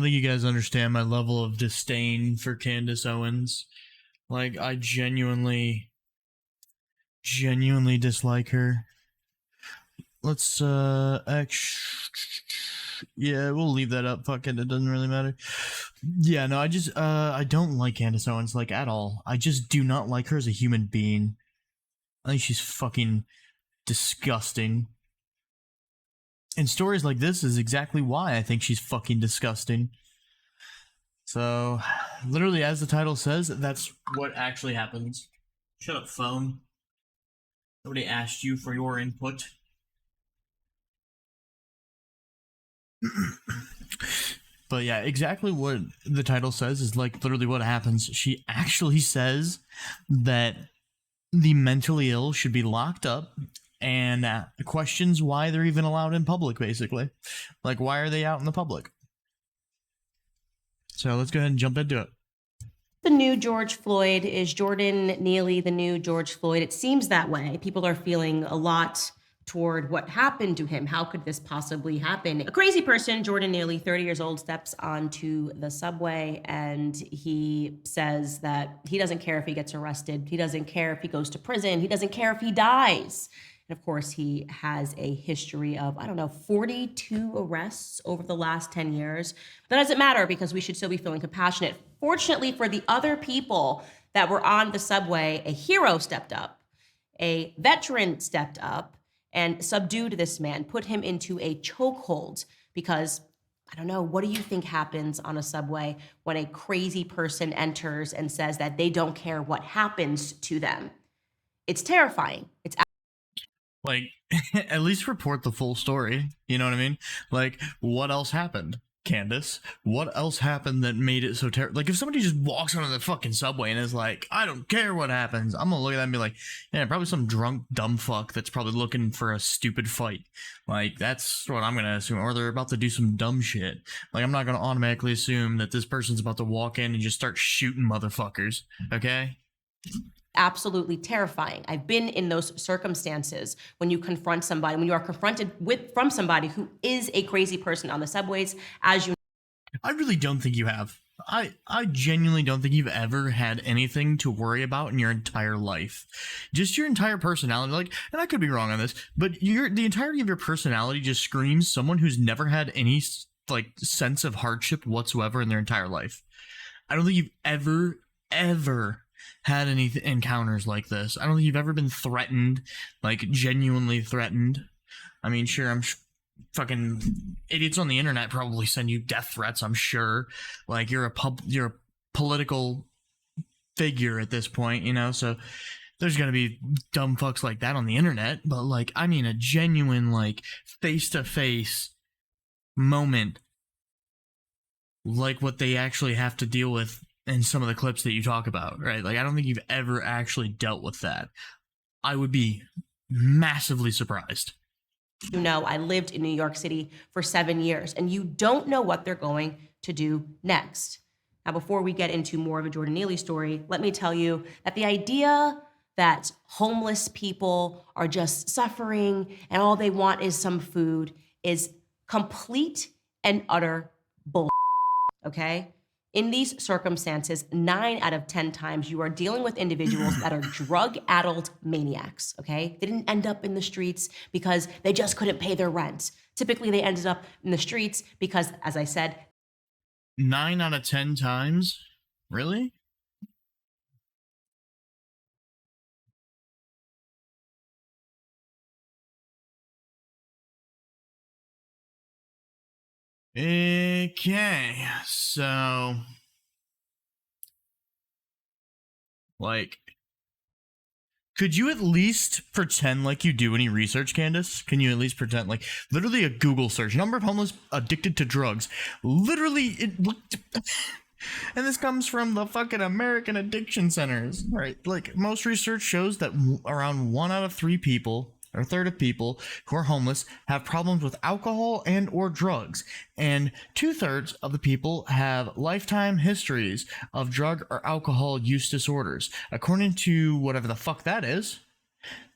I think you guys understand my level of disdain for Candace Owens. Like, I genuinely dislike her. Let's, yeah, we'll leave that up. Fuck it, it doesn't really matter. Yeah, no, I don't like Candace Owens, like, at all. I just do not like her as a human being. I think she's fucking disgusting. And stories like this is exactly why I think she's fucking disgusting. So, literally, as the title says, that's what actually happens. Shut up, phone. Nobody asked you for your input. But yeah, exactly what the title says is like literally what happens. She actually says that the mentally ill should be locked up and questions why they're even allowed in public, basically. Like, why are they out in the public? So let's go ahead and jump into it. The new George Floyd? Is Jordan Neely the new George Floyd? It seems that way. People are feeling a lot toward what happened to him. How could this possibly happen? A crazy person, Jordan Neely, 30 years old, steps onto the subway and he says that he doesn't care if he gets arrested. He doesn't care if he goes to prison. He doesn't care if he dies. And of course, he has a history of, 42 arrests over the last 10 years. That doesn't matter because we should still be feeling compassionate. Fortunately for the other people that were on the subway, a hero stepped up, a veteran stepped up, and subdued this man, put him into a chokehold because, what do you think happens on a subway when a crazy person enters and says that they don't care what happens to them? It's terrifying. It's like, at least report the full story. You know what I mean? Like, what else happened? Candace, what else happened that made it so terrible? Like, if somebody just walks onto the fucking subway and is like, I don't care what happens, I'm gonna look at that and be like, yeah, probably some drunk dumb fuck that's probably looking for a stupid fight. Like, that's what I'm gonna assume. Or they're about to do some dumb shit. Like, I'm not gonna automatically assume that this person's about to walk in and just start shooting motherfuckers, okay? absolutely terrifying. I've been in those circumstances when you confront somebody, when you are confronted from somebody who is a crazy person on the subways, as you. I really don't think you have. I genuinely don't think you've ever had anything to worry about in your entire life. Just your entire personality, like, and I could be wrong on this, but the entirety of your personality just screams someone who's never had any, like, sense of hardship whatsoever in their entire life. I don't think you've ever had any encounters like this. I don't think you've ever been threatened, like, genuinely threatened. I mean, sure, fucking idiots on the internet probably send you death threats, I'm sure. Like, you're a political figure at this point, you know, so there's gonna be dumb fucks like that on the internet. But, like, I mean, a genuine, like, face-to-face moment like what they actually have to deal with in some of the clips that you talk about, right? Like, I don't think you've ever actually dealt with that. I would be massively surprised. I lived in New York City for 7 years, and you don't know what they're going to do next. Now, before we get into more of a Jordan Neely story, let me tell you that the idea that homeless people are just suffering and all they want is some food is complete and utter bull. Okay? In these circumstances, 9 out of 10 times you are dealing with individuals that are drug-addled maniacs, okay? They didn't end up in the streets because they just couldn't pay their rent. Typically, they ended up in the streets because, as I said, 9 out of 10 times? Really? Okay, so, like, could you at least pretend like you do any research, Candace? Can you at least pretend, like, literally a Google search, number of homeless addicted to drugs, literally, and this comes from the fucking American Addiction Centers, right? Like, most research shows that around 1 out of 3 people, or a third of people who are homeless, have problems with alcohol and or drugs, and 2/3 of the people have lifetime histories of drug or alcohol use disorders. According to whatever the fuck that is,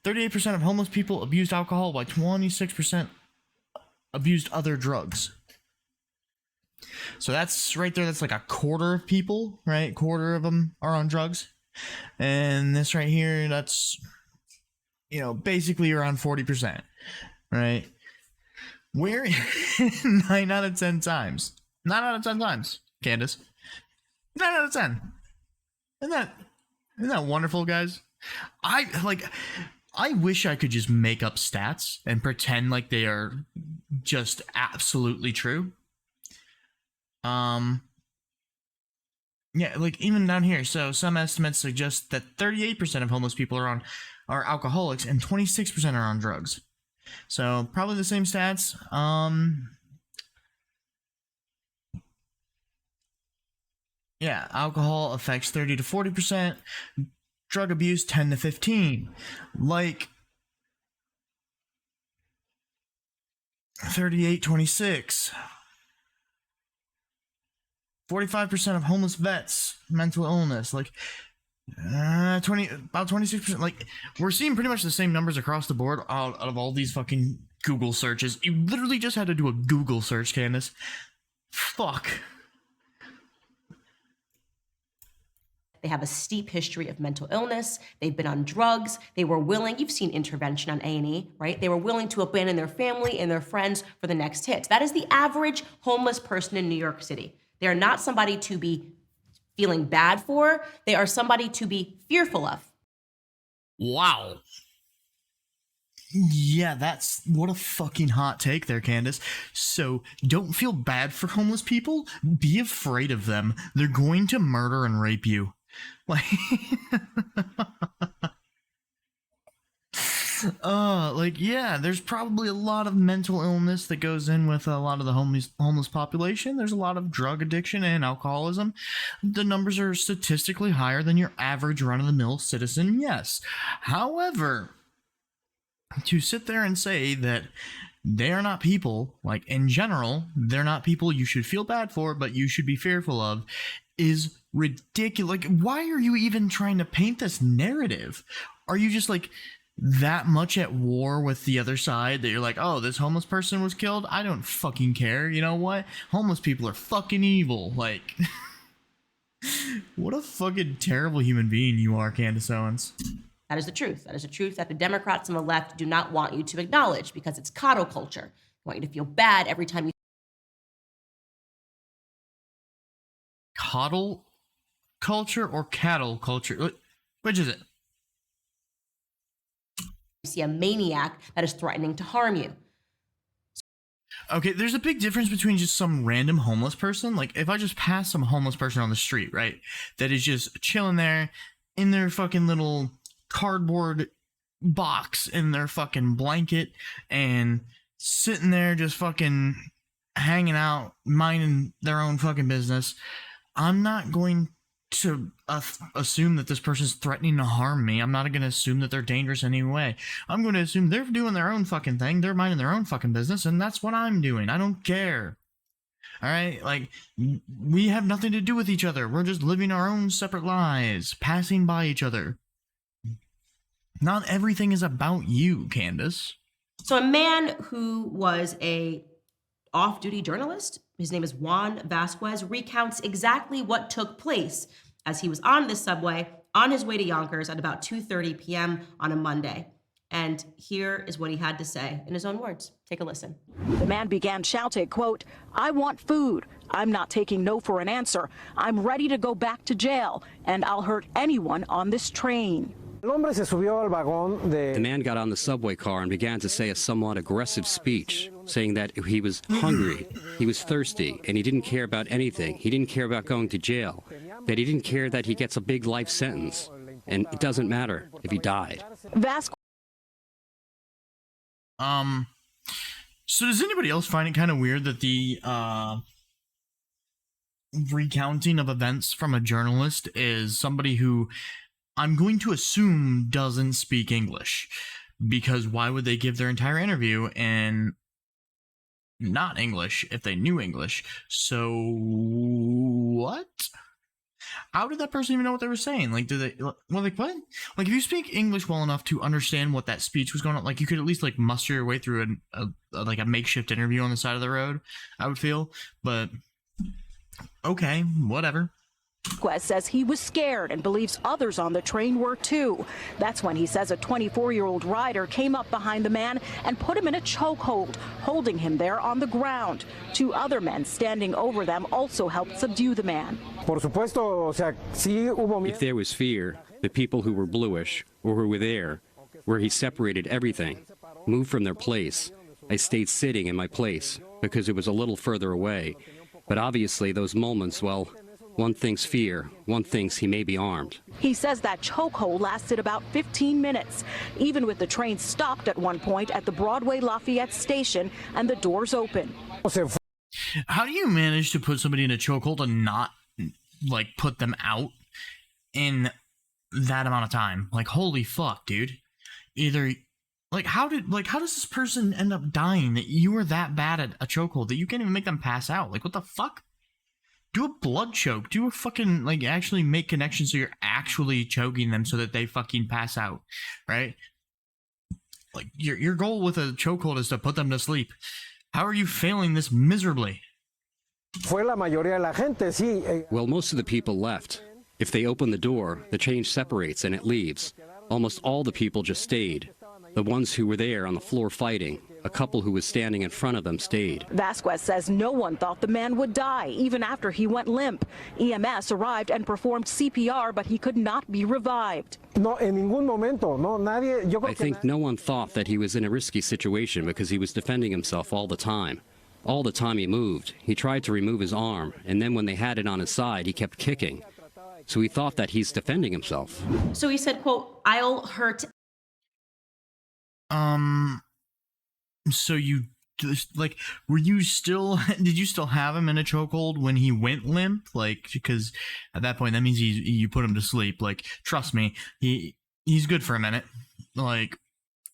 38% of homeless people abused alcohol, while 26% abused other drugs. So that's right there. That's like a quarter of people, right? Quarter of them are on drugs. And this right here, that's, basically around 40%, right? Where 9 out of 10 times. 9 out of 10 times, Candace. 9 out of 10. Isn't that wonderful, guys? I wish I could just make up stats and pretend like they are just absolutely true. Yeah, like even down here. So some estimates suggest that 38% of homeless people are alcoholics and 26% are on drugs. So probably the same stats. Yeah, alcohol affects 30 to 40%, drug abuse 10 to 15. Like 38-26. 45% of homeless vets, mental illness, like about 26%. Like, we're seeing pretty much the same numbers across the board out of all these fucking Google searches. You literally just had to do a Google search, Candace. Fuck. They have a steep history of mental illness. They've been on drugs. They were willing, you've seen Intervention on A&E, right? They were willing to abandon their family and their friends for the next hit. That is the average homeless person in New York City. They are not somebody to be feeling bad for. They are somebody to be fearful of. Wow. Yeah, that's what a fucking hot take there, Candace. So don't feel bad for homeless people. Be afraid of them. They're going to murder and rape you. Like, yeah, there's probably a lot of mental illness that goes in with a lot of the homeless population. There's a lot of drug addiction and alcoholism. The numbers are statistically higher than your average run-of-the-mill citizen, yes. However, to sit there and say that they are not people, like in general, they're not people you should feel bad for, but you should be fearful of, is ridiculous. Like, why are you even trying to paint this narrative? Are you just like that much at war with the other side that you're like, oh, this homeless person was killed? I don't fucking care. You know what? Homeless people are fucking evil. Like, what a fucking terrible human being you are, Candace Owens. That is the truth. That is the truth that the Democrats on the left do not want you to acknowledge because it's coddle culture. They want you to feel bad every time you coddle culture or cattle culture? Which is it? see a maniac that is threatening to harm you. Okay, there's a big difference between just some random homeless person. Like, if I just pass some homeless person on the street, right, that is just chilling there in their fucking little cardboard box in their fucking blanket and sitting there just fucking hanging out, minding their own fucking business, I'm not going to assume that this person's threatening to harm me. I'm not going to assume that they're dangerous in any way. I'm going to assume they're doing their own fucking thing. They're minding their own fucking business, and that's what I'm doing. I don't care. All right? Like, we have nothing to do with each other. We're just living our own separate lives, passing by each other. Not everything is about you, Candace. So a man who was a off-duty journalist, his name is Juan Vasquez, recounts exactly what took place as he was on this subway on his way to Yonkers at about 2:30 p.m. on a Monday. And here is what he had to say in his own words. Take a listen. The man began shouting, quote, "I want food. I'm not taking no for an answer. I'm ready to go back to jail, and I'll hurt anyone on this train." The man got on the subway car and began to say a somewhat aggressive speech, saying that he was hungry, he was thirsty, and he didn't care about anything. He didn't care about going to jail, that he didn't care that he gets a big life sentence, and it doesn't matter if he died. So does anybody else find it kind of weird that the recounting of events from a journalist is somebody who I'm going to assume doesn't speak English? Because why would they give their entire interview in not English if they knew English? So what? How did that person even know what they were saying? Like, what? Like, if you speak English well enough to understand what that speech was going on, like, you could at least, like, muster your way through a makeshift interview on the side of the road, I would feel. But Okay, whatever. Vasquez says he was scared and believes others on the train were too. That's when he says a 24-year-old rider came up behind the man and put him in a chokehold, holding him there on the ground. Two other men standing over them also helped subdue the man. If there was fear, the people who were bluish or who were there, where he separated everything, moved from their place. I stayed sitting in my place because it was a little further away. But obviously those moments, well, one thinks fear, one thinks he may be armed. He says that chokehold lasted about 15 minutes, even with the train stopped at one point at the Broadway Lafayette station and the doors open. How do you manage to put somebody in a chokehold and not, like, put them out in that amount of time? Like, holy fuck, dude. Either, like, how does this person end up dying that you were that bad at a chokehold that you can't even make them pass out? Like, what the fuck? Do a blood choke. Do a fucking, like, actually make connections so you're actually choking them so that they fucking pass out, right? Like, your goal with a chokehold is to put them to sleep. How are you failing this miserably? Well, most of the people left. If they open the door, the train separates and it leaves. Almost all the people just stayed. The ones who were there on the floor fighting, a couple who was standing in front of them stayed. Vasquez says no one thought the man would die, even after he went limp. EMS arrived and performed CPR, but he could not be revived. I think no one thought that he was in a risky situation because he was defending himself all the time. All the time he moved. He tried to remove his arm, and then when they had it on his side, he kept kicking. So he thought that he's defending himself. So he said, quote, "I'll hurt." So you just, like, did you still have him in a chokehold when he went limp? Like, because at that point, that means you put him to sleep. Like, trust me, he's good for a minute. Like,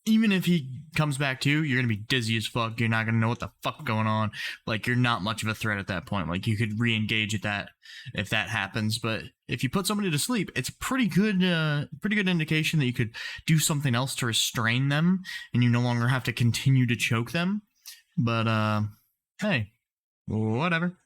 even if he comes back to, you're gonna be dizzy as fuck. You're not gonna know what the fuck going on. Like, you're not much of a threat at that point. Like, you could re-engage at that if that happens. But if you put somebody to sleep, it's a pretty good indication that you could do something else to restrain them, and you no longer have to continue to choke them. But hey, whatever.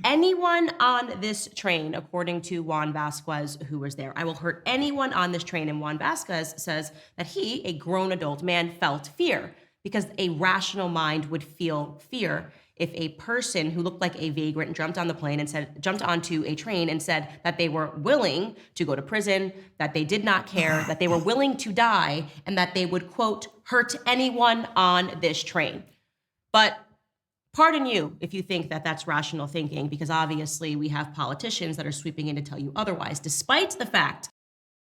Anyone on this train, according to Juan Vasquez, who was there, I will hurt anyone on this train. And Juan Vasquez says that he, a grown adult man, felt fear because a rational mind would feel fear if a person who looked like a vagrant jumped onto a train and said that they were willing to go to prison, that they did not care, that they were willing to die, and that they would, quote, hurt anyone on this train. But pardon you if you think that that's rational thinking, because obviously we have politicians that are sweeping in to tell you otherwise, despite the fact.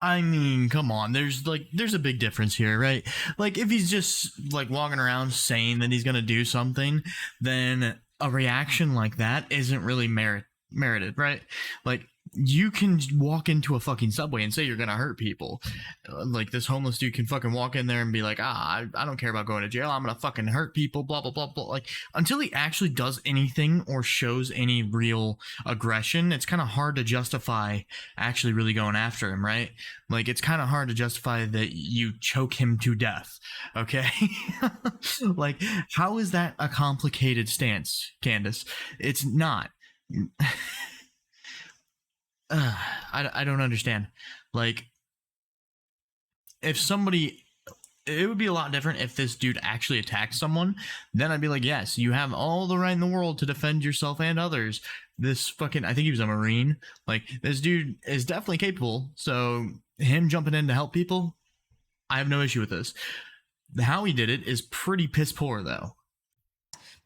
I mean, come on, there's a big difference here, right? Like, if he's just, like, walking around saying that he's gonna do something, then a reaction like that isn't really merited, right? Like, you can walk into a fucking Subway and say you're gonna hurt people. Like, this homeless dude can fucking walk in there and be like, I don't care about going to jail, I'm gonna fucking hurt people, blah blah blah blah. Like, until he actually does anything or shows any real aggression, it's kind of hard to justify actually really going after him, right? Like, it's kind of hard to justify that you choke him to death, okay? Like, how is that a complicated stance, Candace? It's not. I don't understand. Like, if somebody, it would be a lot different if this dude actually attacked someone. Then I'd be like, yes, you have all the right in the world to defend yourself and others. This fucking, I think he was a Marine. Like, this dude is definitely capable. So him jumping in to help people, I have no issue with this. How he did it is pretty piss poor, though.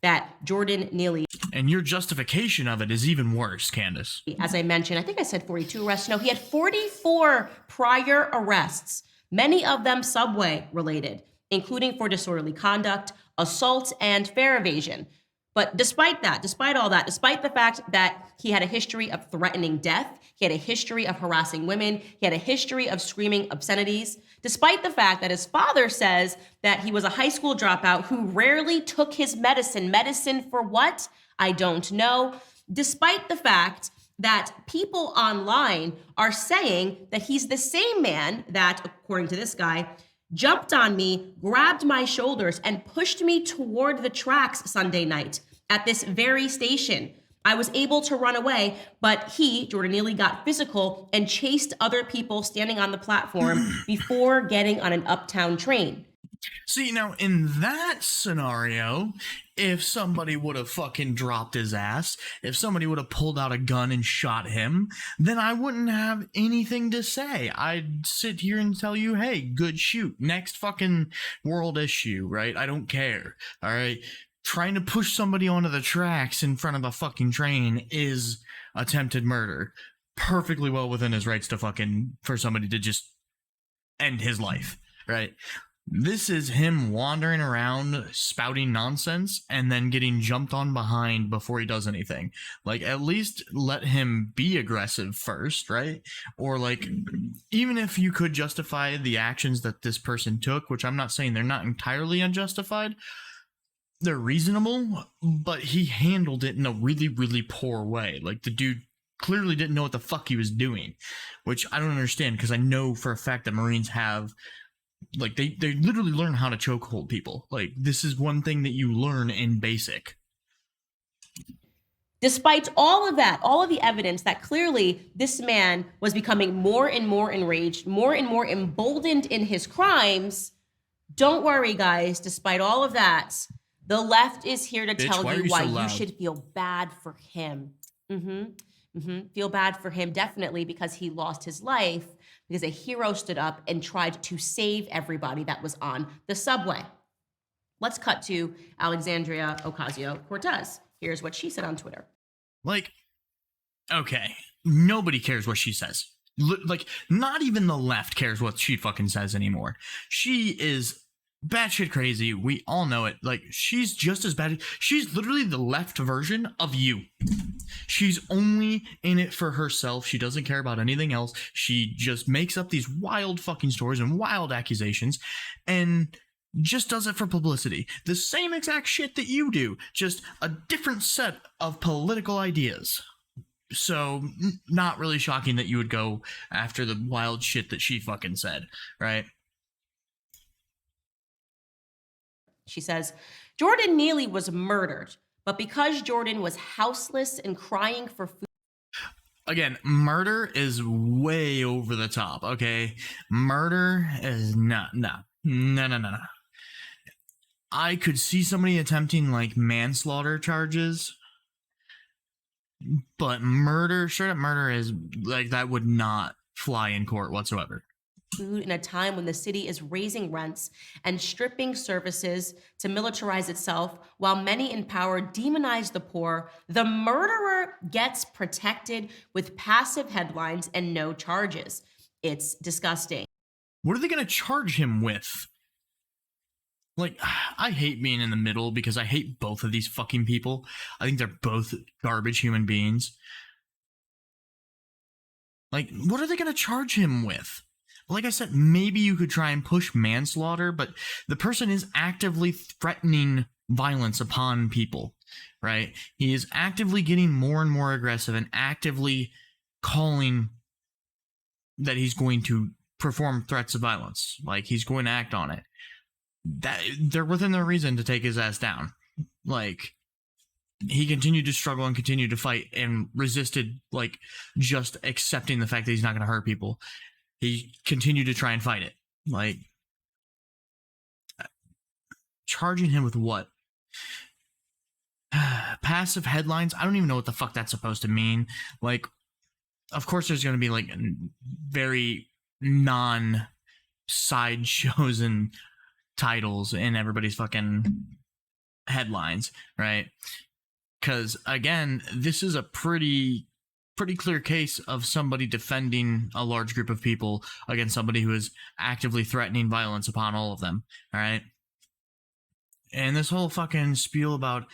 That Jordan Neely. And your justification of it is even worse, Candace. As I mentioned, I think I said 42 arrests. No, he had 44 prior arrests, many of them Subway related, including for disorderly conduct, assault, and fare evasion. But despite all that, despite the fact that he had a history of threatening death, he had a history of harassing women, he had a history of screaming obscenities, despite the fact that his father says that he was a high school dropout who rarely took his medicine. Medicine for what? I don't know. Despite the fact that people online are saying that he's the same man that, according to this guy, jumped on me, grabbed my shoulders, and pushed me toward the tracks Sunday night at this very station. I was able to run away, but he, Jordan Neely, got physical and chased other people standing on the platform before getting on an uptown train. See, now in that scenario, if somebody would have fucking dropped his ass, if somebody would have pulled out a gun and shot him, then I wouldn't have anything to say. I'd sit here and tell you, hey, good shoot. Next fucking world issue, right? I don't care. All right. Trying to push somebody onto the tracks in front of a fucking train is attempted murder. Perfectly well within his rights to for somebody to just end his life, right? This is him wandering around spouting nonsense and then getting jumped on behind before he does anything. Like, at least let him be aggressive first, right? Or, like, even if you could justify the actions that this person took, which I'm not saying they're not entirely unjustified, they're reasonable, but he handled it in a really, really poor way. Like, the dude clearly didn't know what the fuck he was doing, which I don't understand, because I know for a fact that Marines have, like, they literally learn how to chokehold people. Like, this is one thing that you learn in basic. Despite all of that, all of the evidence that clearly this man was becoming more and more enraged, more and more emboldened in his crimes, don't worry, guys. Despite all of that, the left is here to tell you why you should feel bad for him. Feel bad for him, definitely, because he lost his life, because a hero stood up and tried to save everybody that was on the subway. Let's cut to Alexandria Ocasio-Cortez. Here's what she said on Twitter. Like, okay, nobody cares what she says. Like, not even the left cares what she fucking says anymore. She is batshit crazy. We all know it. Like, she's just as bad. She's literally the left version of you. She's only in it for herself. She doesn't care about anything else. She just makes up these wild fucking stories and wild accusations and just does it for publicity. The same exact shit that you do, just a different set of political ideas. So, not really shocking that you would go after the wild shit that she fucking said, right? She says, Jordan Neely was murdered, but because Jordan was houseless and crying for food. Again, murder is way over the top, okay? Murder is no. I could see somebody attempting, like, manslaughter charges, but murder, straight up murder is, like, that would not fly in court whatsoever. Food in a time when the city is raising rents and stripping services to militarize itself, while many in power demonize the poor, the murderer gets protected with passive headlines and no charges. It's disgusting. What are they going to charge him with? Like, I hate being in the middle because I hate both of these fucking people. I think they're both garbage human beings. Like, what are they going to charge him with? Like I said, maybe you could try and push manslaughter, but the person is actively threatening violence upon people, right? He is actively getting more and more aggressive and actively calling that he's going to perform threats of violence. Like, he's going to act on it. That they're within their reason to take his ass down. Like, he continued to struggle and continued to fight and resisted, like, just accepting the fact that he's not going to hurt people. He continued to try and fight it. Like, charging him with what? Passive headlines? I don't even know what the fuck that's supposed to mean. Like, of course there's going to be, like, very non-side shows and titles in everybody's fucking headlines, right? Because, again, this is a pretty clear case of somebody defending a large group of people against somebody who is actively threatening violence upon all of them, all right? And this whole fucking spiel about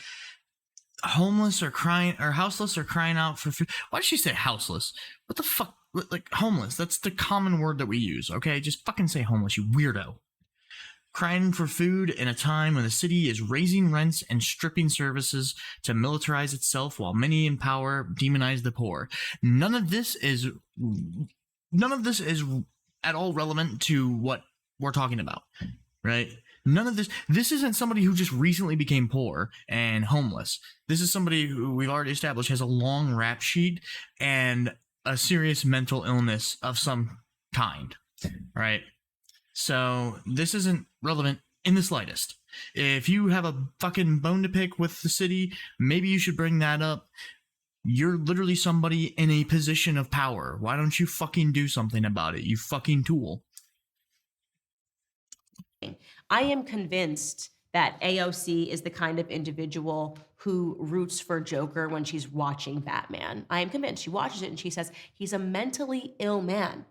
homeless or crying, or houseless or crying out for food. Why did she say houseless? What the fuck? Like, homeless, that's the common word that we use, okay? Just fucking say homeless, you weirdo. Crying for food in a time when the city is raising rents and stripping services to militarize itself, while many in power demonize the poor. None of this is at all relevant to what we're talking about, right? None of this isn't somebody who just recently became poor and homeless. This is somebody who we've already established has a long rap sheet and a serious mental illness of some kind, right? So this isn't relevant in the slightest. If you have a fucking bone to pick with the city, maybe you should bring that up. You're literally somebody in a position of power. Why don't you fucking do something about it, you fucking tool? I am convinced that AOC is the kind of individual who roots for Joker when she's watching Batman. I am convinced. She watches it and she says, he's a mentally ill man,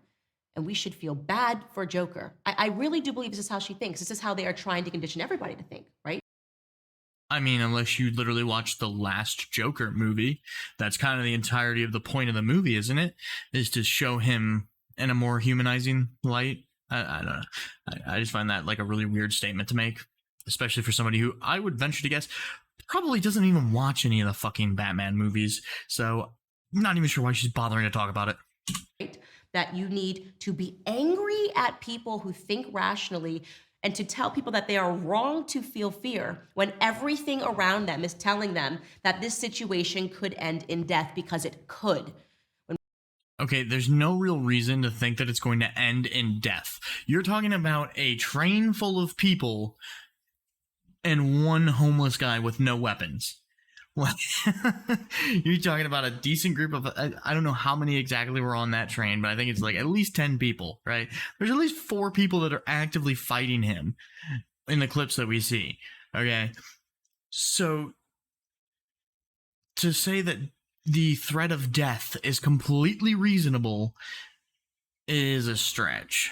and we should feel bad for Joker. I really do believe this is how she thinks. This is how they are trying to condition everybody to think, right? I mean, unless you literally watch the last Joker movie, that's kind of the entirety of the point of the movie, isn't it? Is to show him in a more humanizing light. I don't know. I just find that like a really weird statement to make, especially for somebody who I would venture to guess probably doesn't even watch any of the fucking Batman movies. So I'm not even sure why she's bothering to talk about it. Right? That you need to be angry at people who think rationally and to tell people that they are wrong to feel fear when everything around them is telling them that this situation could end in death, because it could. Okay, there's no real reason to think that it's going to end in death. You're talking about a train full of people and one homeless guy with no weapons. You're talking about a decent group of, I don't know how many exactly were on that train, but I think it's like at least 10 people, right? There's at least 4 people that are actively fighting him in the clips that we see, okay? So to say that the threat of death is completely reasonable is a stretch.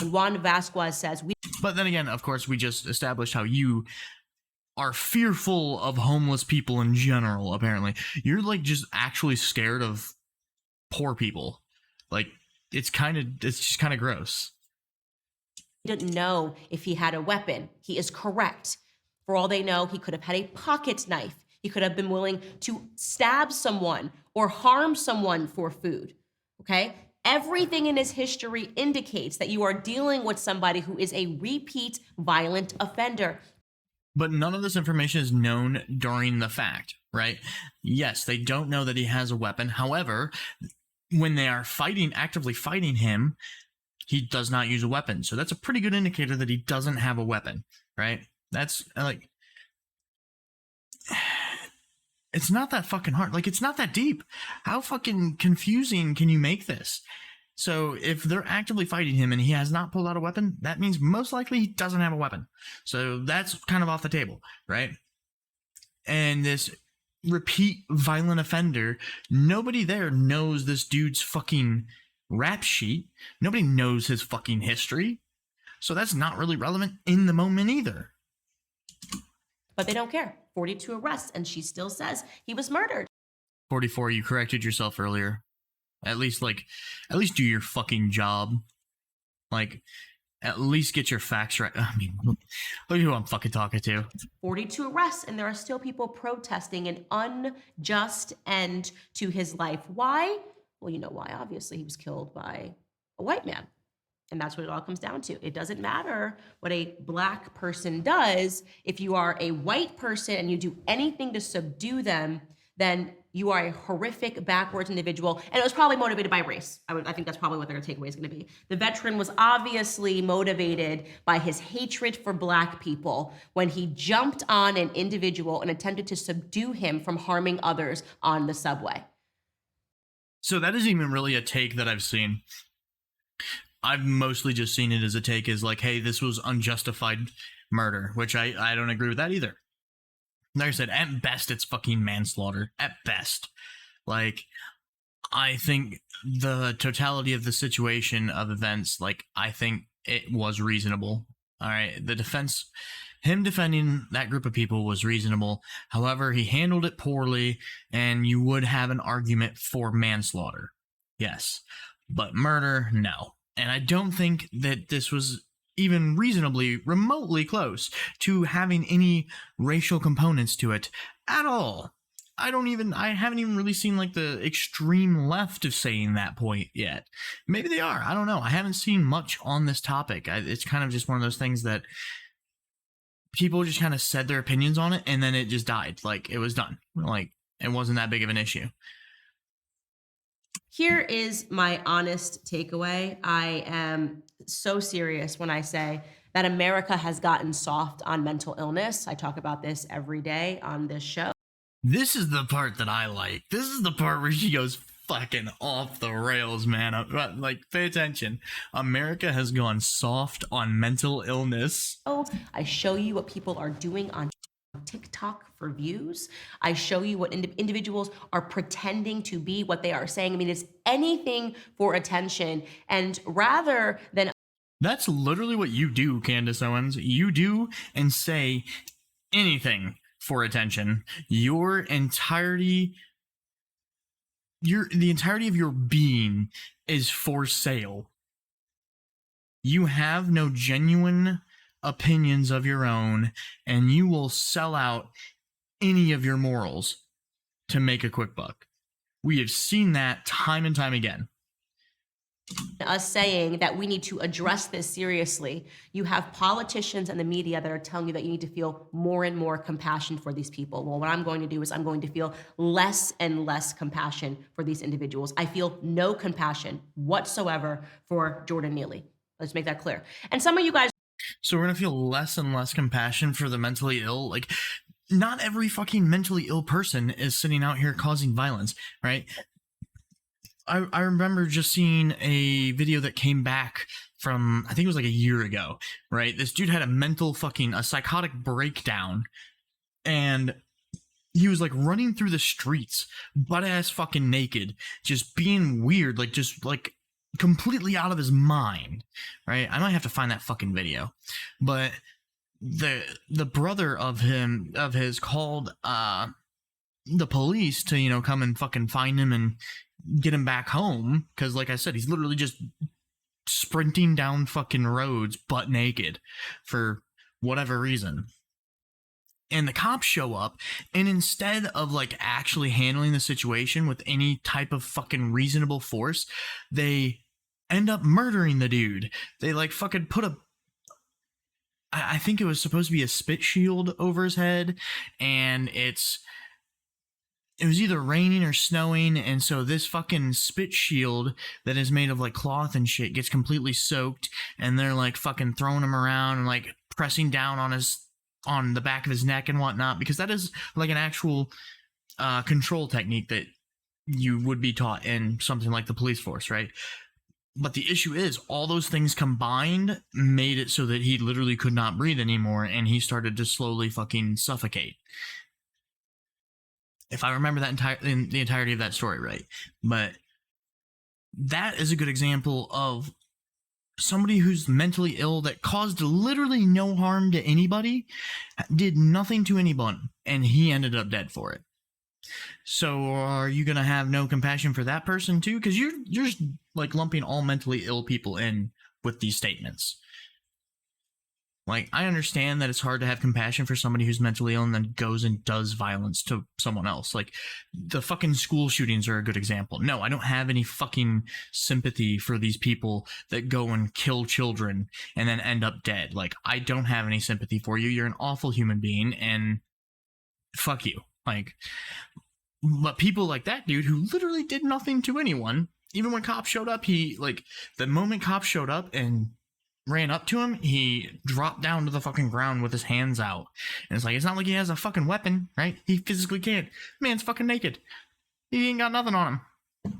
Juan Vasquez says, but then again, of course, we just established how you are fearful of homeless people in general, apparently. You're like just actually scared of poor people. Like, it's just kind of gross. He didn't know if he had a weapon. He is correct. For all they know, he could have had a pocket knife. He could have been willing to stab someone or harm someone for food, okay? Everything in his history indicates that you are dealing with somebody who is a repeat violent offender. But none of this information is known during the fact, right? Yes, they don't know that he has a weapon. However, when they are actively fighting him, he does not use a weapon. So that's a pretty good indicator that he doesn't have a weapon, right? That's like, it's not that fucking hard. Like, it's not that deep. How fucking confusing can you make this? So if they're actively fighting him and he has not pulled out a weapon, that means most likely he doesn't have a weapon. So that's kind of off the table, right? And this repeat violent offender, nobody there knows this dude's fucking rap sheet. Nobody knows his fucking history. So that's not really relevant in the moment either. But they don't care. 42 arrests, and she still says he was murdered. 44, you corrected yourself earlier. At least do your fucking job. Like, at least get your facts right. I mean, look at who I'm fucking talking to. 42 arrests, and there are still people protesting an unjust end to his life. Why? Well, you know why. Obviously, he was killed by a white man. And that's what it all comes down to. It doesn't matter what a black person does. If you are a white person and you do anything to subdue them, then you are a horrific, backwards individual. And it was probably motivated by race. I think that's probably what their takeaway is going to be. The veteran was obviously motivated by his hatred for black people when he jumped on an individual and attempted to subdue him from harming others on the subway. So that isn't even really a take that I've seen. I've mostly just seen it as a take as like, hey, this was unjustified murder, which I don't agree with that either. Like I said, at best, it's fucking manslaughter. At best. Like, I think the totality of the situation of events, like, I think it was reasonable. All right. The defense, him defending that group of people was reasonable. However, he handled it poorly, and you would have an argument for manslaughter. Yes. But murder, no. And I don't think that this was even reasonably, remotely close to having any racial components to it at all. I haven't even really seen like the extreme left of saying that point yet. Maybe they are. I don't know. I haven't seen much on this topic. It's kind of just one of those things that people just kind of said their opinions on it, and then it just died. Like, it was done. Like, it wasn't that big of an issue. Here is my honest takeaway. I am so serious when I say that America has gotten soft on mental illness. I talk about this every day on this show. This is the part that I like. This is the part where she goes fucking off the rails, man. Like, pay attention. America has gone soft on mental illness. I show you what people are doing on TikTok for views. I show you what individuals are pretending to be, what they are saying. I mean, it's anything for attention. And rather than... That's literally what you do, Candace Owens. You do and say anything for attention. The entirety of your being is for sale. You have no genuine opinions of your own, and you will sell out any of your morals to make a quick buck. We have seen that time and time again. Us saying that we need to address this seriously. You have politicians and the media that are telling you that you need to feel more and more compassion for these people. Well, what I'm going to do is I'm going to feel less and less compassion for these individuals. I feel no compassion whatsoever for Jordan Neely. Let's make that clear. And some of you guys... So we're going to feel less and less compassion for the mentally ill. Like, not every fucking mentally ill person is sitting out here causing violence, right? I remember just seeing a video that came back from, I think it was like a year ago, right? This dude had a psychotic breakdown, and he was like running through the streets, butt ass fucking naked, just being weird, like just like completely out of his mind, right? I might have to find that fucking video, but the brother of his called the police to, you know, come and fucking find him and get him back home, because like I said, he's literally just sprinting down fucking roads butt naked for whatever reason. And the cops show up, and instead of like actually handling the situation with any type of fucking reasonable force, they end up murdering the dude. They like fucking put I think it was supposed to be a spit shield over his head, and it was either raining or snowing, and so this fucking spit shield that is made of like cloth and shit gets completely soaked, and they're like fucking throwing him around and like pressing down on the back of his neck and whatnot, because that is like an actual control technique that you would be taught in something like the police force, right? But the issue is, all those things combined made it so that he literally could not breathe anymore, and he started to slowly fucking suffocate. If I remember the entirety of that story right. But that is a good example of somebody who's mentally ill that caused literally no harm to anybody, did nothing to anyone, and he ended up dead for it. So are you going to have no compassion for that person too? Because you're just like lumping all mentally ill people in with these statements. Like, I understand that it's hard to have compassion for somebody who's mentally ill and then goes and does violence to someone else. Like, the fucking school shootings are a good example. No, I don't have any fucking sympathy for these people that go and kill children and then end up dead. Like, I don't have any sympathy for you. You're an awful human being, and fuck you. Like, but people like that dude who literally did nothing to anyone, even when cops showed up, the moment cops showed up and ran up to him, he dropped down to the fucking ground with his hands out. And it's like, it's not like he has a fucking weapon, right? He physically can't. Man's fucking naked. He ain't got nothing on him. You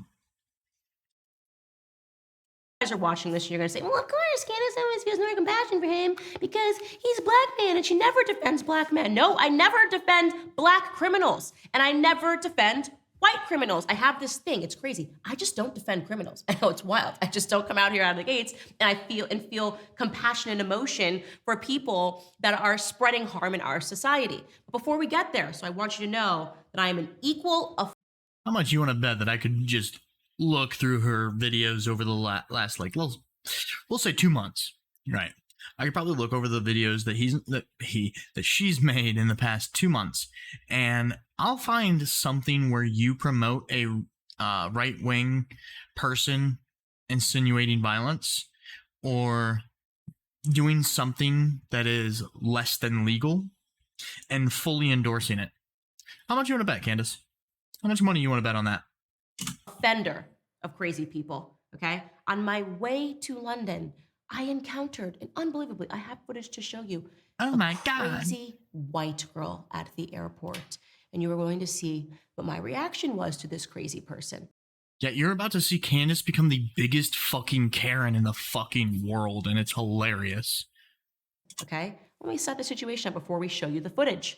guys are watching this and you're going to say, well, of course, Candace Owens feels no compassion for him because he's a black man and she never defends black men. No, I never defend black criminals, and I never defend white criminals. I have this thing. It's crazy. I just don't defend criminals. I know it's wild. I just don't come out here out of the gates and I feel compassion and emotion for people that are spreading harm in our society. But before we get there, so I want you to know that I am an equal of... How much you want to bet that I could just look through her videos over the last like, we'll say 2 months, right? I could probably look over the videos that she's made in the past 2 months, and I'll find something where you promote a right-wing person insinuating violence, or doing something that is less than legal and fully endorsing it. How much you want to bet, Candace? How much money you want to bet on that? Offender of crazy people, okay? On my way to London, I encountered, and unbelievably, I have footage to show you, Oh my God. crazy white girl at the airport. And you are going to see what my reaction was to this crazy person. Yeah, you're about to see Candace become the biggest fucking Karen in the fucking world, and it's hilarious. Okay? Let me set the situation up before we show you the footage.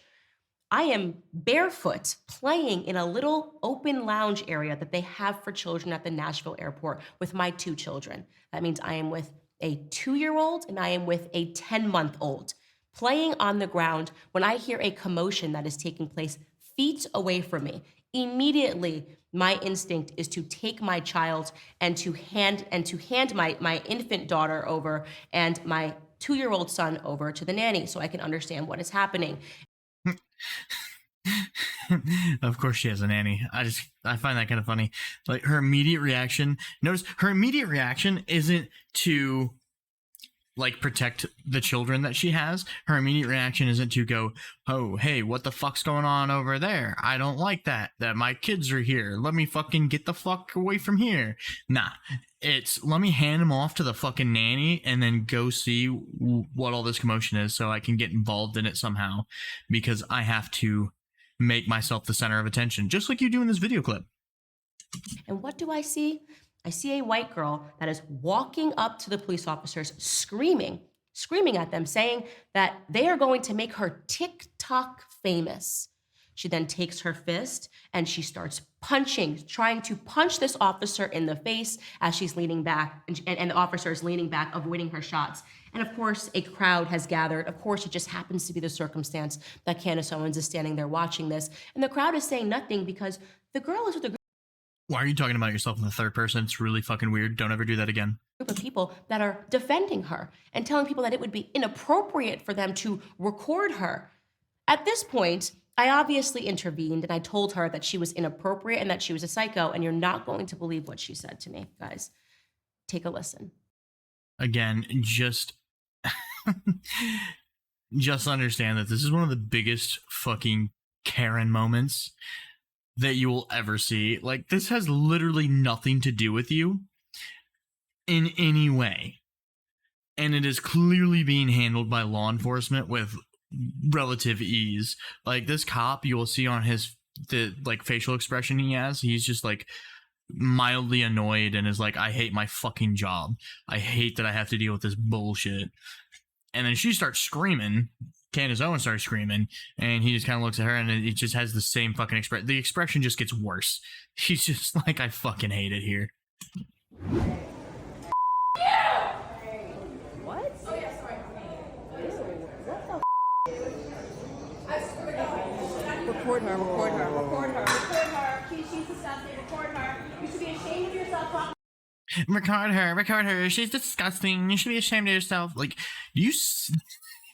I am barefoot playing in a little open lounge area that they have for children at the Nashville airport with my 2 children. That means I am with a 2-year-old and I am with a 10-month-old. Playing on the ground when I hear a commotion that is taking place feet away from me. Immediately, my instinct is to take my child and to hand my infant daughter over and my 2-year-old son over to the nanny so I can understand what is happening. Of course she has a nanny. I find that kind of funny. Like her immediate reaction, notice her immediate reaction isn't to like protect the children that she has. Her immediate reaction isn't to go, oh, hey, what the fuck's going on over there? I don't like that my kids are here. Let me fucking get the fuck away from here. Nah, it's let me hand them off to the fucking nanny and then go see what all this commotion is so I can get involved in it somehow because I have to make myself the center of attention, just like you do in this video clip. And what do I see? I see a white girl that is walking up to the police officers, screaming at them, saying that they are going to make her TikTok famous. She then takes her fist and she starts punching, trying to punch this officer in the face as she's leaning back, and the officer is leaning back, avoiding her shots. And of course, a crowd has gathered. Of course, it just happens to be the circumstance that Candace Owens is standing there watching this. And the crowd is saying nothing because the girl is with a Why are you talking about yourself in the third person? It's really fucking weird. Don't ever do that again. group of people that are defending her and telling people that it would be inappropriate for them to record her. At this point, I obviously intervened and I told her that she was inappropriate and that she was a psycho, and you're not going to believe what she said to me, guys. Take a listen. Again, just understand that this is one of the biggest fucking Karen moments that you will ever see. Like, this has literally nothing to do with you in any way. And it is clearly being handled by law enforcement with relative ease. Like, this cop, you will see on the facial expression he has, he's just like mildly annoyed and is like, I hate my fucking job. I hate that I have to deal with this bullshit. And then she starts screaming. Candace Owens starts screaming, and he just kind of looks at her, and it just has the same fucking expression. The expression just gets worse. He's just like, I fucking hate it here. What? Oh, yeah, sorry. Record her. Record her. She's disgusting. Record her. You should be ashamed of yourself. Record her. She's disgusting. You should be ashamed of yourself. Like,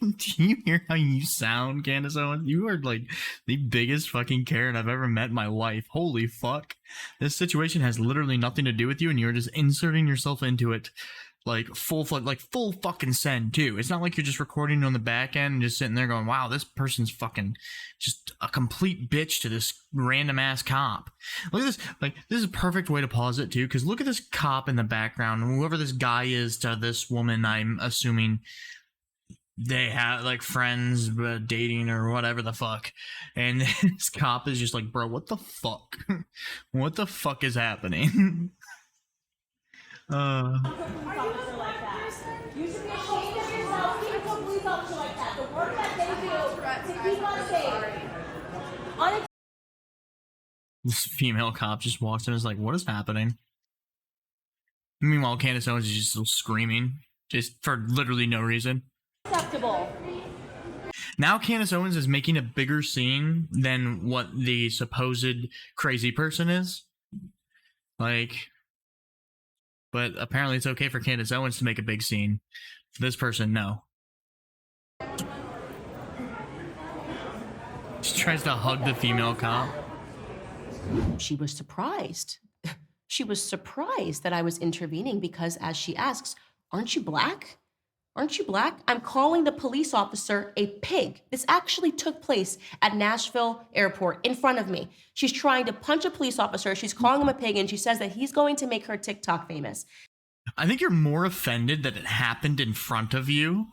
do you hear how you sound, Candace Owens? You are like the biggest fucking Karen I've ever met in my life. Holy fuck. This situation has literally nothing to do with you, and you're just inserting yourself into it like full fucking send too. It's not like you're just recording on the back end and just sitting there going, wow, this person's fucking just a complete bitch to this random ass cop. Look at this. Like, this is a perfect way to pause it too, because look at this cop in the background, and whoever this guy is to this woman, I'm assuming they have like friends dating or whatever the fuck, and this cop is just like, bro, what the fuck? What the fuck is happening? You should be ashamed of yourself. Keep a police officer like that. The work that they do to keep us safe. This female cop just walks in and is like, what is happening? Meanwhile, Candace Owens is just still screaming, just for literally no reason. Acceptable. Now Candace Owens is making a bigger scene than what the supposed crazy person is. Like, but apparently it's okay for Candace Owens to make a big scene. For this person, no. She tries to hug the female cop. She was surprised. She was surprised that I was intervening because, as she asks, aren't you black? Aren't you black? I'm calling the police officer a pig. This actually took place at Nashville Airport in front of me. She's trying to punch a police officer. She's calling him a pig, and she says that he's going to make her TikTok famous. I think you're more offended that it happened in front of you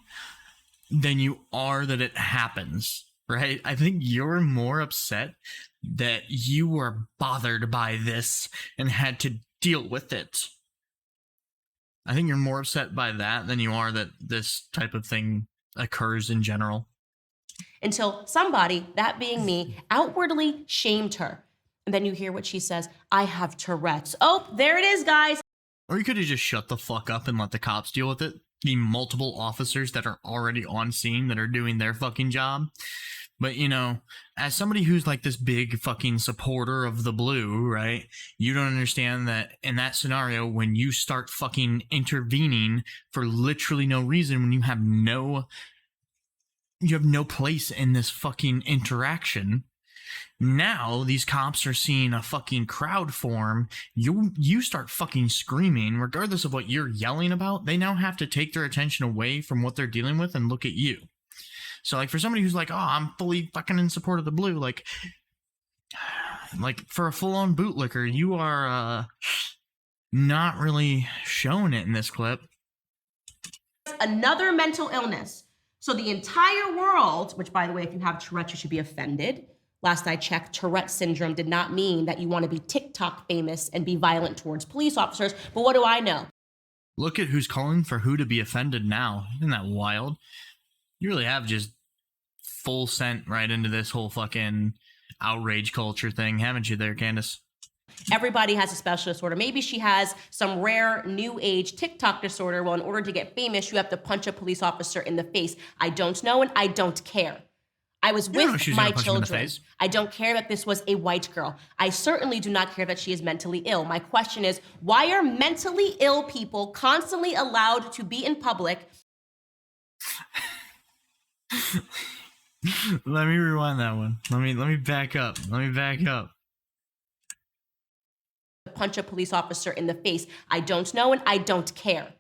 than you are that it happens, right? I think you're more upset that you were bothered by this and had to deal with it. I think you're more upset by that than you are that this type of thing occurs in general. Until somebody, that being me, outwardly shamed her. And then you hear what she says, I have Tourette's. Oh, there it is, guys. Or you could have just shut the fuck up and let the cops deal with it. The multiple officers that are already on scene that are doing their fucking job. But, you know, as somebody who's like this big fucking supporter of the blue, right? You don't understand that in that scenario, when you start fucking intervening for literally no reason, when you have no place in this fucking interaction. Now these cops are seeing a fucking crowd form. You start fucking screaming, regardless of what you're yelling about. They now have to take their attention away from what they're dealing with and look at you. So, like, for somebody who's like, oh, I'm fully fucking in support of the blue, like for a full-on bootlicker, you are not really showing it in this clip. Another mental illness. So the entire world, which, by the way, if you have Tourette's, you should be offended. Last I checked, Tourette syndrome did not mean that you want to be TikTok famous and be violent towards police officers. But what do I know? Look at who's calling for who to be offended now. Isn't that wild? You really have just full sent right into this whole fucking outrage culture thing, haven't you there, Candace? Everybody has a special disorder. Maybe she has some rare new age TikTok disorder. Well, in order to get famous, you have to punch a police officer in the face. I don't know, and I don't care. I was with my children. I don't care that this was a white girl. I certainly do not care that she is mentally ill. My question is, why are mentally ill people constantly allowed to be in public? Let me rewind that one. Let me back up. Punch a police officer in the face. I don't know, and I don't care.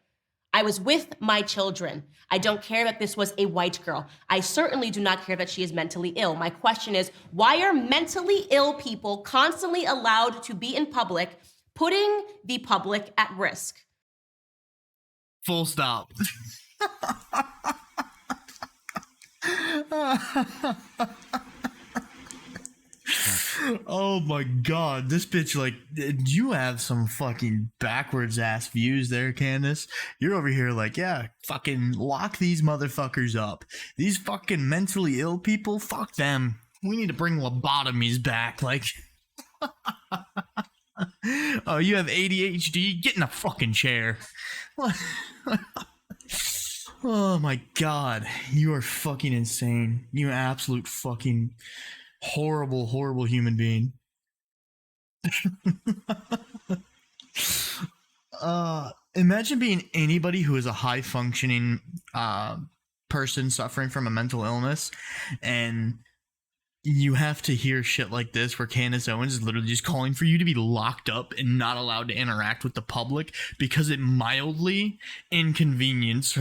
I was with my children. I don't care that this was a white girl. I certainly do not care that she is mentally ill. My question is, why are mentally ill people constantly allowed to be in public, putting the public at risk? Full stop. Oh my god, this bitch, like, you have some fucking backwards ass views there, Candace. You're over here like, yeah, fucking lock these motherfuckers up. These fucking mentally ill people, fuck them. We need to bring lobotomies back, like. Oh, you have ADHD? Get in a fucking chair. Oh my god, you are fucking insane. You absolute fucking horrible human being. Imagine being anybody who is a high functioning person suffering from a mental illness, and you have to hear shit like this where Candace Owens is literally just calling for you to be locked up and not allowed to interact with the public because it mildly inconveniences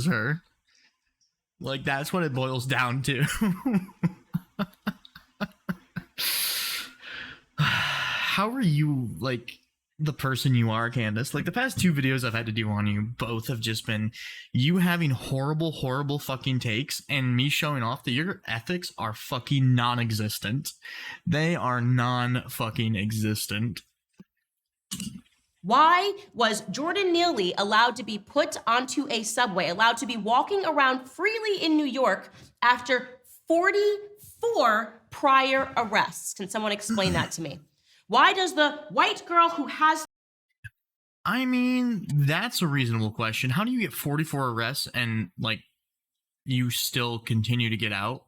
her. Like, that's what it boils down to. How are you, like, the person you are, Candace? Like, the past two videos I've had to do on you, both have just been you having horrible fucking takes and me showing off that your ethics are fucking non-existent. They are non-fucking existent. Why was Jordan Neely allowed to be put onto a subway, allowed to be walking around freely in New York after 44 prior arrests? Can someone explain that to me? Why does the white girl who has... I mean, that's a reasonable question. How do you get 44 arrests and, like, you still continue to get out?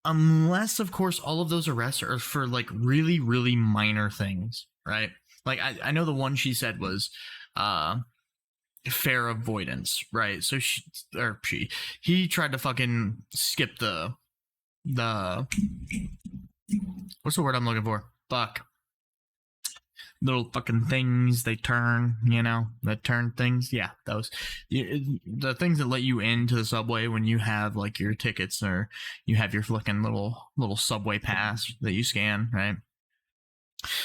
Unless, of course, all of those arrests are for, like, really minor things, right? Like, I know the one she said was fare avoidance, right? So he tried to fucking skip the what's the word I'm looking for? Fuck. little fucking things they turn, that turn things. Yeah, those. The things that let you into the subway when you have like your tickets or you have your fucking little subway pass that you scan, right?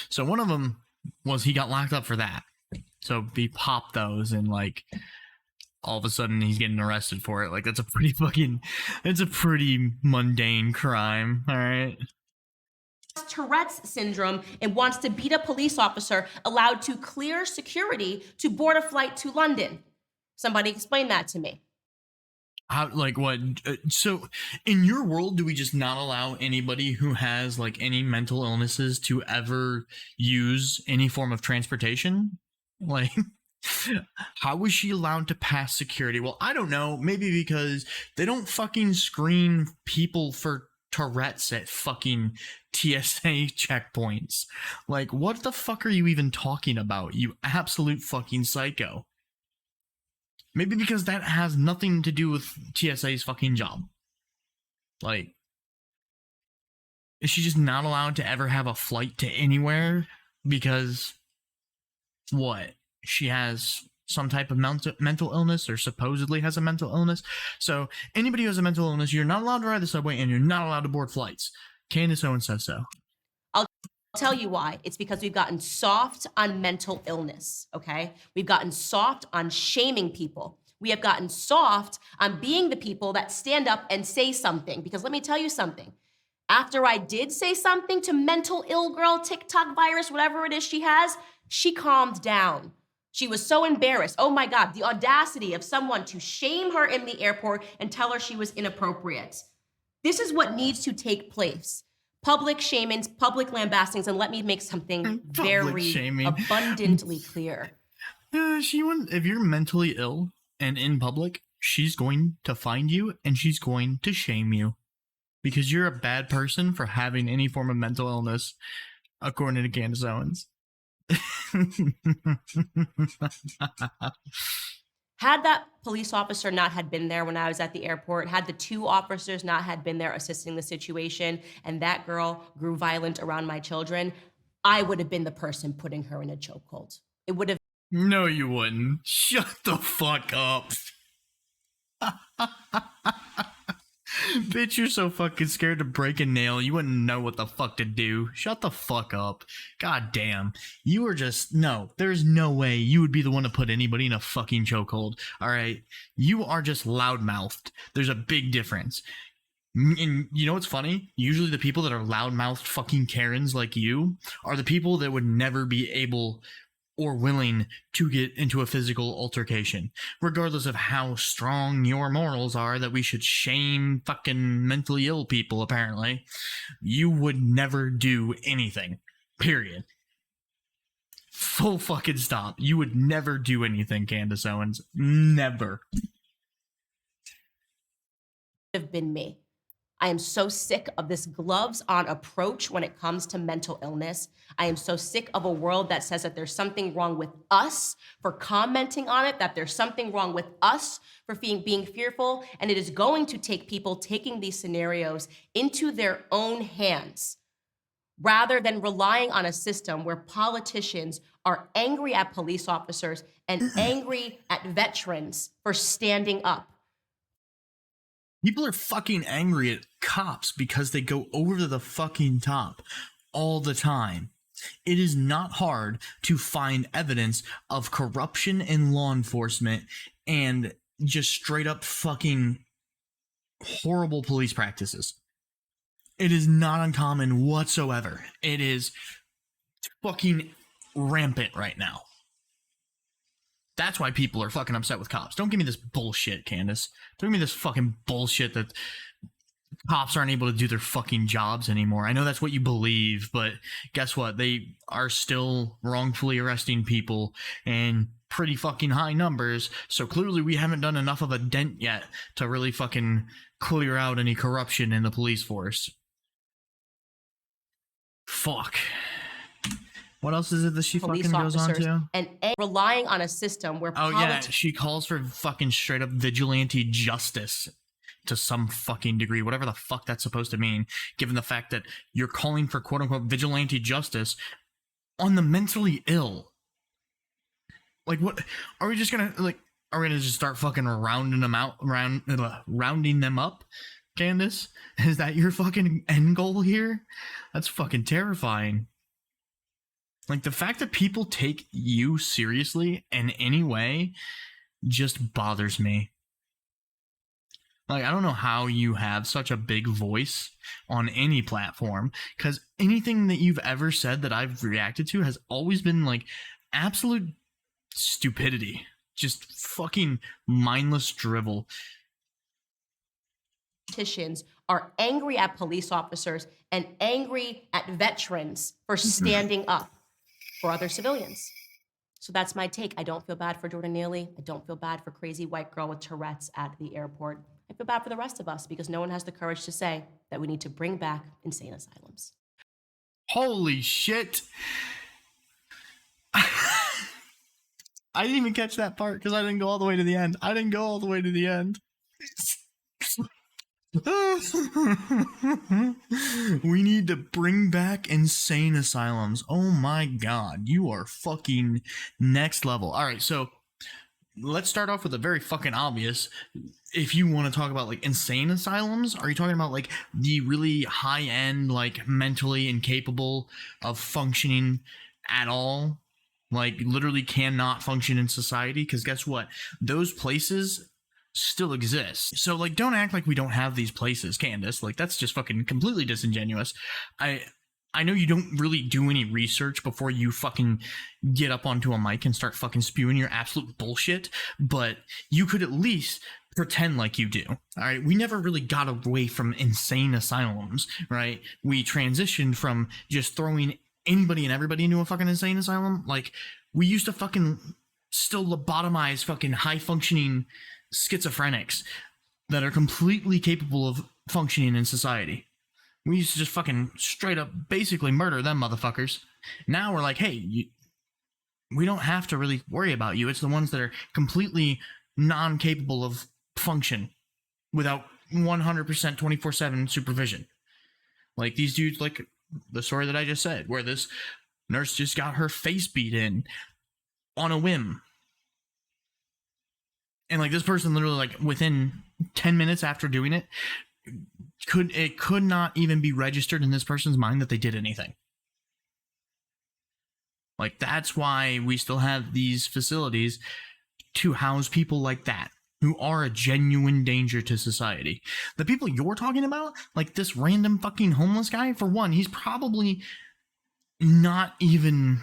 So one of them was he got locked up for that. So he popped those and like all of a sudden he's getting arrested for it. Like that's a pretty mundane crime, all right? Tourette's syndrome and wants to beat a police officer allowed to clear security to board a flight to London. Somebody explain that to me. How, like what? So in your world, do we just not allow anybody who has like any mental illnesses to ever use any form of transportation? Like, how was she allowed to pass security? Well, I don't know. Maybe because they don't fucking screen people for Tourette's at fucking TSA checkpoints. Like, what the fuck are you even talking about, you absolute fucking psycho? Maybe because that has nothing to do with TSA's fucking job. Like, is she just not allowed to ever have a flight to anywhere because, what? She has some type of mental illness or supposedly has a mental illness. So anybody who has a mental illness, you're not allowed to ride the subway and you're not allowed to board flights. Candace Owens says so. I'll tell you why. It's because we've gotten soft on mental illness, okay? We've gotten soft on shaming people. We have gotten soft on being the people that stand up and say something. Because let me tell you something. After I did say something to mental ill girl, TikTok virus, whatever it is she has, she calmed down. She was so embarrassed. Oh my God, the audacity of someone to shame her in the airport and tell her she was inappropriate. This is what needs to take place. Public shamings, public lambastings, and let me make something very abundantly clear. If you're mentally ill and in public, she's going to find you and she's going to shame you because you're a bad person for having any form of mental illness, according to Candace Owens. Had that police officer not had been there when I was at the airport, had the two officers not had been there assisting the situation, and that girl grew violent around my children, I would have been the person putting her in a chokehold. It would have. No, you wouldn't. Shut the fuck up. Bitch, you're so fucking scared to break a nail, you wouldn't know what the fuck to do. Shut the fuck up. God damn. You are just... No, there's no way you would be the one to put anybody in a fucking chokehold, alright? You are just loudmouthed. There's a big difference. And you know what's funny? Usually the people that are loudmouthed fucking Karens like you are the people that would never be able or willing to get into a physical altercation, regardless of how strong your morals are that we should shame fucking mentally ill people, apparently. You would never do anything. Period. Full fucking stop. You would never do anything, Candace Owens. Never. Have been me. I am so sick of this gloves on approach when it comes to mental illness. I am so sick of a world that says that there's something wrong with us for commenting on it, that there's something wrong with us for being fearful, and it is going to take people taking these scenarios into their own hands rather than relying on a system where politicians are angry at police officers and angry at veterans for standing up. People are fucking angry at cops because they go over to the fucking top all the time. It is not hard to find evidence of corruption in law enforcement and just straight up fucking horrible police practices. It is not uncommon whatsoever. It is fucking rampant right now. That's why people are fucking upset with cops. Don't give me this bullshit, Candace. Don't give me this fucking bullshit that cops aren't able to do their fucking jobs anymore. I know that's what you believe, but guess what? They are still wrongfully arresting people in pretty fucking high numbers. So clearly we haven't done enough of a dent yet to really fucking clear out any corruption in the police force. Fuck. What else is it that she fucking goes on to? And relying on a system where she calls for fucking straight up vigilante justice to some fucking degree, whatever the fuck that's supposed to mean, given the fact that you're calling for quote unquote vigilante justice on the mentally ill. Like, what are we just gonna like? Are we gonna just start fucking rounding them up, Candace? Is that your fucking end goal here? That's fucking terrifying. Like, the fact that people take you seriously in any way just bothers me. Like, I don't know how you have such a big voice on any platform, because anything that you've ever said that I've reacted to has always been like absolute stupidity. Just fucking mindless drivel. Politicians are angry at police officers and angry at veterans for standing up for other civilians. So that's my take. I don't feel bad for Jordan Neely. I don't feel bad for crazy white girl with Tourette's at the airport. I feel bad for the rest of us because no one has the courage to say that we need to bring back insane asylums. Holy shit. I didn't even catch that part because I didn't go all the way to the end. We need to bring back insane asylums. Oh my god, you are fucking next level. All right, so let's start off with the very fucking obvious. If you want to talk about like insane asylums, are you talking about like the really high end, like mentally incapable of functioning at all? Like literally cannot function in society? Because guess what? Those places still exist. So like, don't act like we don't have these places, Candace. Like, that's just fucking completely disingenuous. I know you don't really do any research before you fucking get up onto a mic and start fucking spewing your absolute bullshit, but you could at least pretend like you do. All right, we never really got away from insane asylums, right? We transitioned from just throwing anybody and everybody into a fucking insane asylum. Like, we used to fucking still lobotomize fucking high functioning schizophrenics that are completely capable of functioning in society. We used to just fucking straight up basically murder them motherfuckers. Now we're like, hey, we don't have to really worry about you. It's the ones that are completely non-capable of function without 100% 24/7 supervision. Like these dudes, like the story that I just said, where this nurse just got her face beat in on a whim. And like this person literally like within 10 minutes after doing it, could not even be registered in this person's mind that they did anything. Like, that's why we still have these facilities to house people like that, who are a genuine danger to society. The people you're talking about, like this random fucking homeless guy, for one, he's probably not even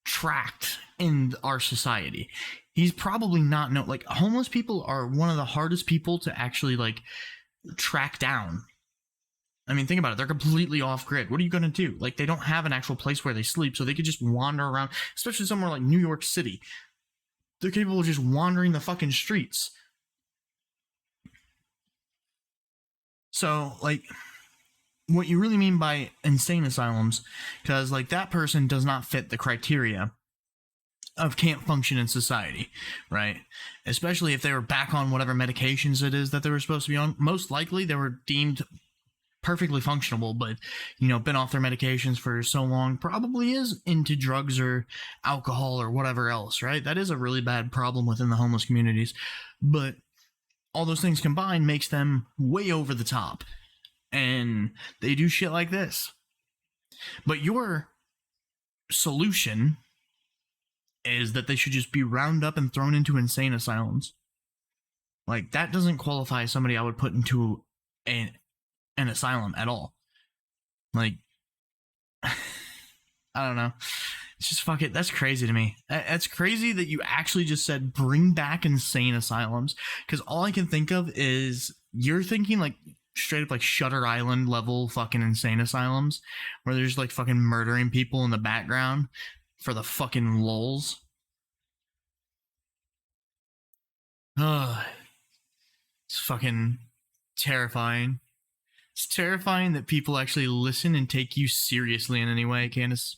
tracked in our society. He's probably not like homeless people are one of the hardest people to actually like track down. I mean, think about it. They're completely off grid. What are you going to do? Like, they don't have an actual place where they sleep, so they could just wander around, especially somewhere like New York City. They're capable of just wandering the fucking streets. So, like, what you really mean by insane asylums, because, like, that person does not fit the criteria of can't function in society, right? Especially if they were back on whatever medications it is that they were supposed to be on. Most likely, they were deemed perfectly functionable, but, you know, been off their medications for so long, probably is into drugs or alcohol or whatever else, right? That is a really bad problem within the homeless communities. But all those things combined makes them way over the top. And they do shit like this. But your solution is that they should just be rounded up and thrown into insane asylums. Like, that doesn't qualify as somebody I would put into an asylum at all. Like, I don't know. It's just fuck it. That's crazy to me. That's crazy that you actually just said bring back insane asylums. Because all I can think of is you're thinking like straight up like Shutter Island level fucking insane asylums where there's like fucking murdering people in the background for the fucking lulz. It's fucking terrifying. It's terrifying that people actually listen and take you seriously in any way, Candace.